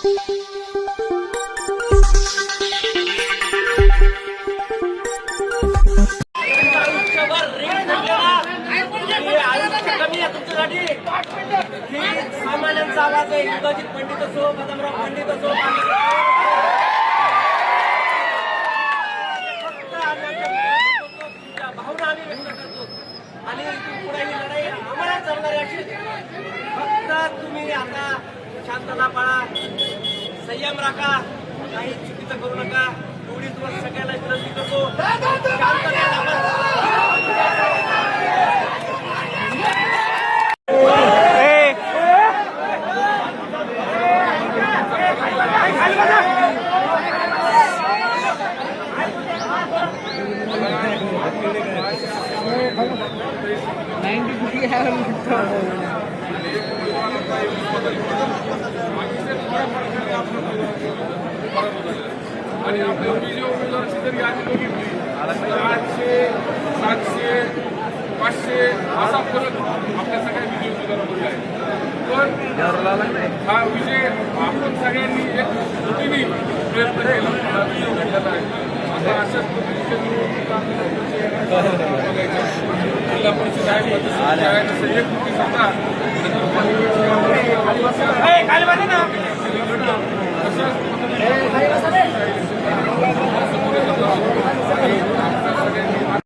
सामान्यांचा आवाज आहे. युगाजित पंडित असो, बदामराव पंडित असो, भावना आम्ही व्यक्त करतो आणि पुढे ही लढाई आम्हाला चालणारी अशी. फक्त तुम्ही आता शांतता पाळा, संयम राखा, काही चुकीचं करू नका. एवढीच तुम्हाला सगळ्यांना विनंती करतो. आणि आपल्या विजय उमेदवाराची जरी यादी बघितली 800, 700, 500 असा फरक आपल्या सगळ्या विजय उमेदवारामध्ये आहे. पण हा विजय आपण सगळ्यांनी एक कृतीने प्रयत्न केला विजय घेतलेला आहे. आता अशाच पद्धतीच्या निवडणुका जिल्हा परिषद आहे, तसं एक कृती सुद्धा